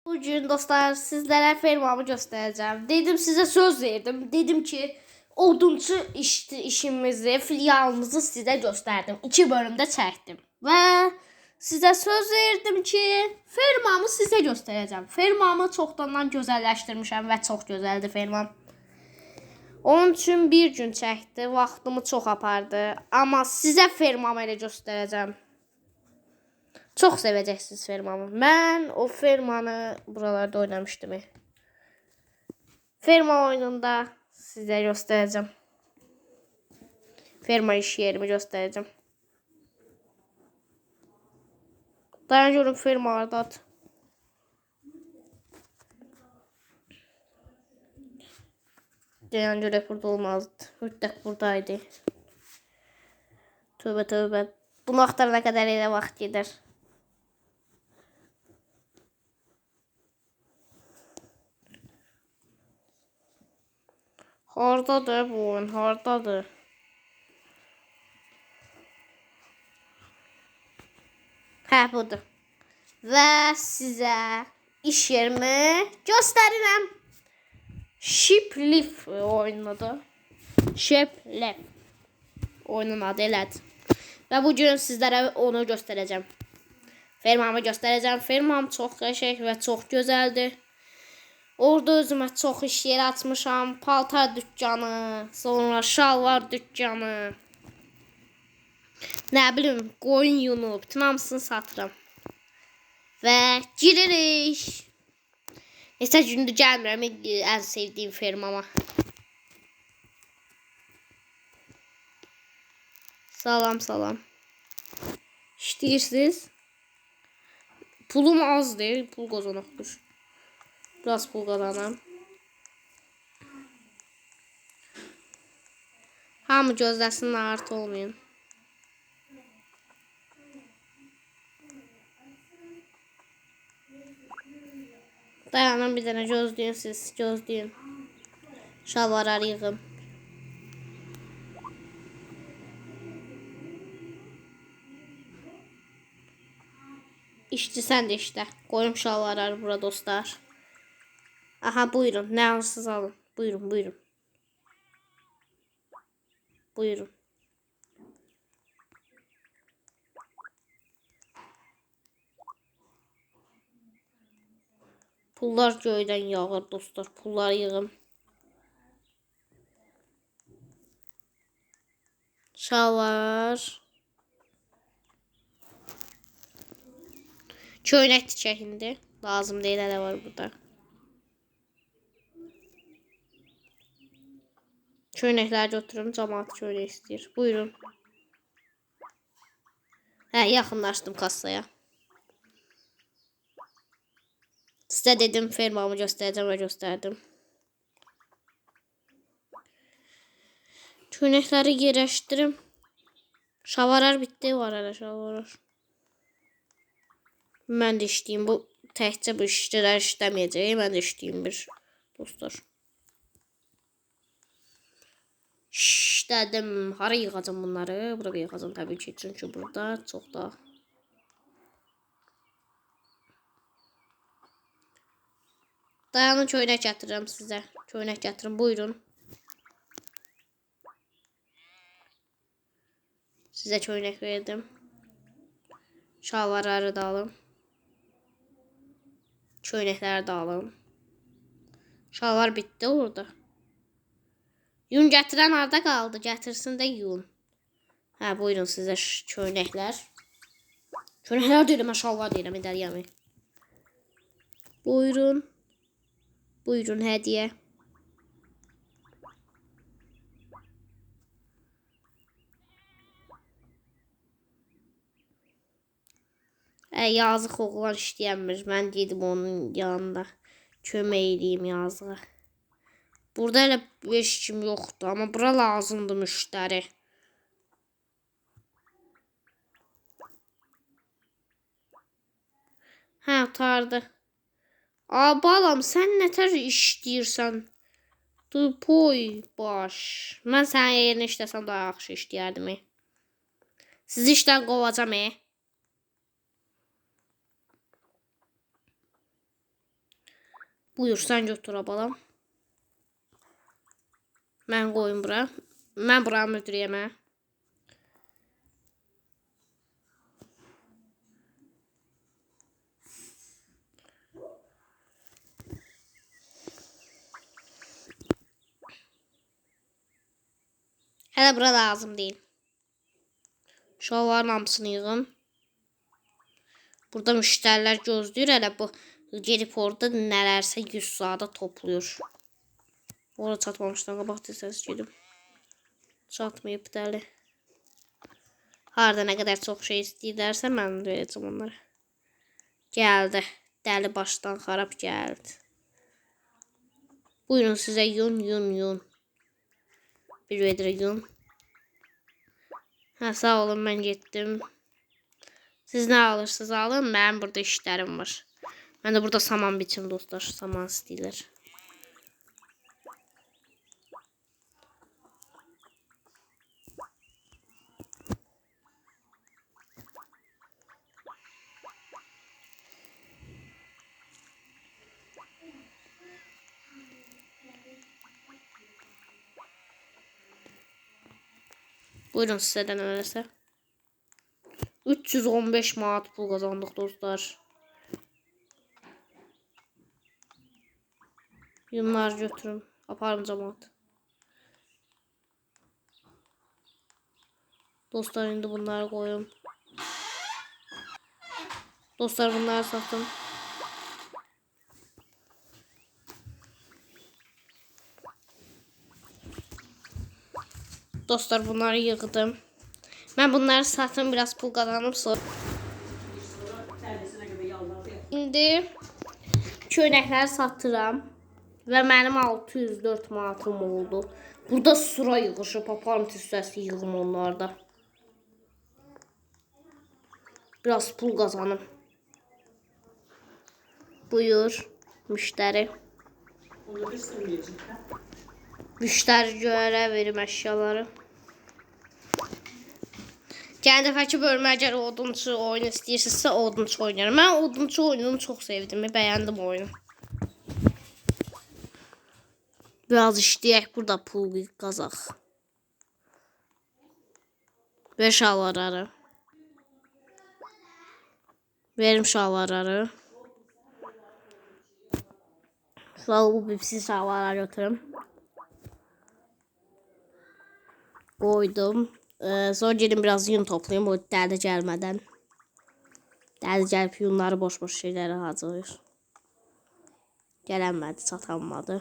Bugün dostlar sizlere fermamı göstereceğim. Dedim size söz verdim. Dedim ki odunçu işimizi, filialımızı size gösterdim. 2 bölümde çektim. Ve size söz verdim ki fermamı size göstereceğim. Fermamı çoxdandan gözəlləşdirmişəm və çox gözəldir fermam. Onun üçün bir gün çəkdi, vaxtımı çox apardı. Amma sizə fermamı elə göstereceğim. Çok seveceksiniz fermamı. Ben o fermanı buralarda oynamıştım. Ferma oyununda size göstereceğim. Ferma iş yerimi göstereceğim. Dayanıyorum fermalarda at. Dayanıyorum burada olmazdı. Hürdek buradaydı. Tövbe tövbe. Bunu aktarana kadar elə vaxt gider. Hardadır bu oyun? Hardadır? Hə, budur. Və sizə iş yerimi göstərirəm. Shiplif oyunun adı. Shiplif. Oyunun adı elədir. Və bugün sizlərə onu göstərəcəm. Fermamı göstərəcəm. Fermam çox qəşəng və çox gözəldir. Orada özümə çox iş yeri açmışam. Paltar dükkanı, sonra şalvar dükkanı. Nə bilim, qoyun yunu, bütün hamısını satıram. Və giririk. Neçə gündür gəlmirəm ən sevdiyim fermama. Salam, salam. İşləyirsiniz? Pulum azdır, pul qazanaqdır. Biraz pul qazanam. Hamı gözləsin, narahat olmayın. Dayanın bir dənə, gözləyin siz, gözləyin. Şalvarları yığım. İşçi sən də işlə. Qoyum şalvarları bura dostlar. Aha, buyurun, nə alırsınız alın. Buyurun, buyurun. Buyurun. Pullar göydən yağır dostlar. Pulları yığım. Şalvar. Köynək tikək indi. Lazım deyil, hələ var burada. Köynəkləri götürüm. Camaat köynək istəyir. Buyurun. Hə, yaxınlaşdım kassaya. Sizə dedim fermamı göstərəcəm və göstərdim. Köynəkləri yerləşdirim. Şalvarlar bitdi, var hələ şalvarlar. Mən də işləyim. Bu təkcə bu işçilər işləməyəcək. Mən də işləyim bir dostlar. İşlədim. Hara yığacam bunları? Bura yığacam təbii ki. Çünki burada çox da dayanın, köynək gətirirəm sizə. Köynək gətirin, buyurun. Sizə köynək verdim. Şalvarları da alın. Köynəkləri də alın. Şalvar bitdi orada. Yun gətirən harda qaldı? Gətirsin də yun. Hə, buyurun sizə köynəklər. Köynəklər deyirəm, mən şalvar deyirəm, edəryəmi. Buyurun. Buyurun, hədiyyə. Yazıq oğlan işləyəmir. Mən dedim onun yanında kömək edeyim yazığa. Burada elə heç kim yoxdur, amma bura lazımdır müştəri. Hə, utardı. Balam, sən nətər işləyirsən? Poy baş. Mən sənin yerinə işləsəm daha yaxşı işləyərdim. Sizi işdən qovacam. Buyur sen götür abalam. Mən qoyum bura. Mən bura müdüriyəm. Hələ bura lazım deyil. Şalvarın hamısını yığım. Burada müştərilər gözləyir. Hələ bu gelib orada nələrsə 100 saata topluyor. Orada çatmamışdan qabaq desəz gedim. Çatmayıb dəli. Harada nə qədər çox şey istəyirlərsə mən verəcəm onlara. Gəldi. Dəli başdan xarab gəldi. Buyurun sizə yun. Bir vedrə yun. Hə, sağ olun, mən getdim. Siz nə alırsınız alın. Mənim burada işlərim var. Mən də burada saman biçim dostlar. Saman istəyirlər. Buyurun sizə də nələrsə. 315 manat pul qazandıq dostlar. Yunları götürün. Aparın cəmaat. Dostlar indi bunları qoyum. Dostlar bunları satın. Dostlar bunları yığdım. Ben bunları satın biraz pul kazanım sonra. İndi köynəkləri satıram. Və mənim 604 manatım oldu. Burada sıra yığışıb. Aparım tüssəsi yığım onlarda. Biraz pul kazanım. Buyur müştəri. Müştəri görə verim əşyaları. Gələn dəfəki bölümə əgər odunçu oyun istəyirsinizsə odunçu oynarım. Mən odunçu oyununu çox sevdim. Bəyəndim oyunu. Biraz işləyək burada pul qazaq. Ver şalvarları. Verim şalvarları. Sonra bu bipsi şalvarları götürüm. Koydum. Sonra gelin biraz yun toplayayım o dəli gəlmədən. Dəli gəlib yunları boş şeyləri hazırlayır. Gələnmədi, çatanmadı.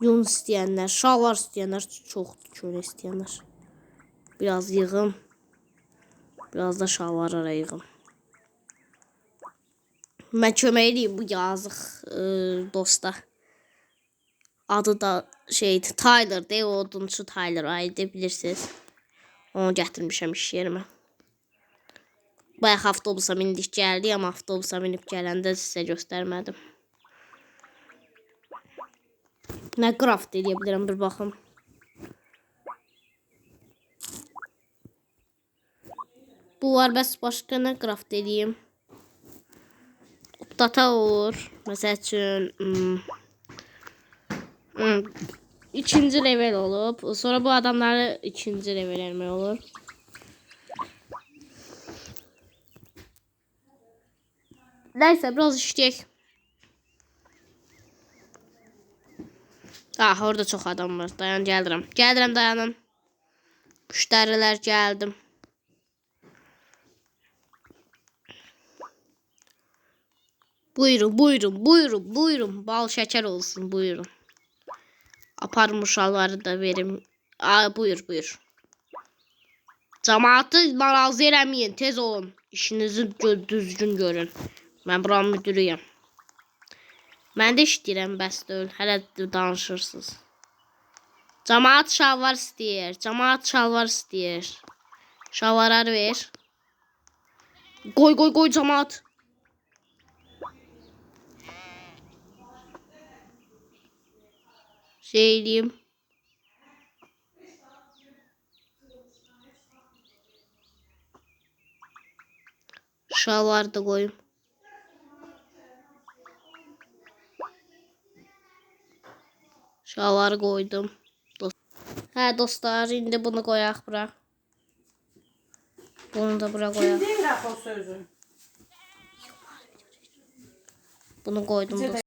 Yun istəyənlər, şalvar istəyənlər çoxdur, köynə istəyənlər. Biraz yığım. Biraz da şalvarlara yığım. Mən kömək edeyim bu yazıq dosta. Adı da şeydi, Tyler de, odunçu Tyler aydı, bilirsiniz. Onu gətirmişəm iş yerimə. Bayaq avtobusa mindik gəldik, amma avtobusa minib gələndə sizə göstərmədim. Nə craft edə bilirəm, bir baxım. Bu var, bəs başqa nə craft edeyim? Data olur. Məsəl üçün ikinci level olub. Sonra bu adamları ikinci level eləmək olur. Neyse biraz işləyək. Ah, orada çox adam var. Dayan, gəlirəm. Gəlirəm, dayanın. Müştərilər gəldim. Buyurun. Bal şeker olsun, buyurun. Aparım uşaqları da verim. Buyur. Cemaatı narazı eləməyin, tez olun. İşinizi düzgün görün. Mən buranın müdürüyəm. Mən də işləyirəm, bəs deyil. Hələ danışırsınız. Cemaat şalvar istəyir. Şalvarları ver. Qoy cemaat. Şey diyeyim. Şalvar da koyayım. Şalvarı koydum. Hə dostlar, indi bunu qoyaq bura. Bunu da bura qoyaq. Kim deyir axı o sözü? Bunu koydum Bizə də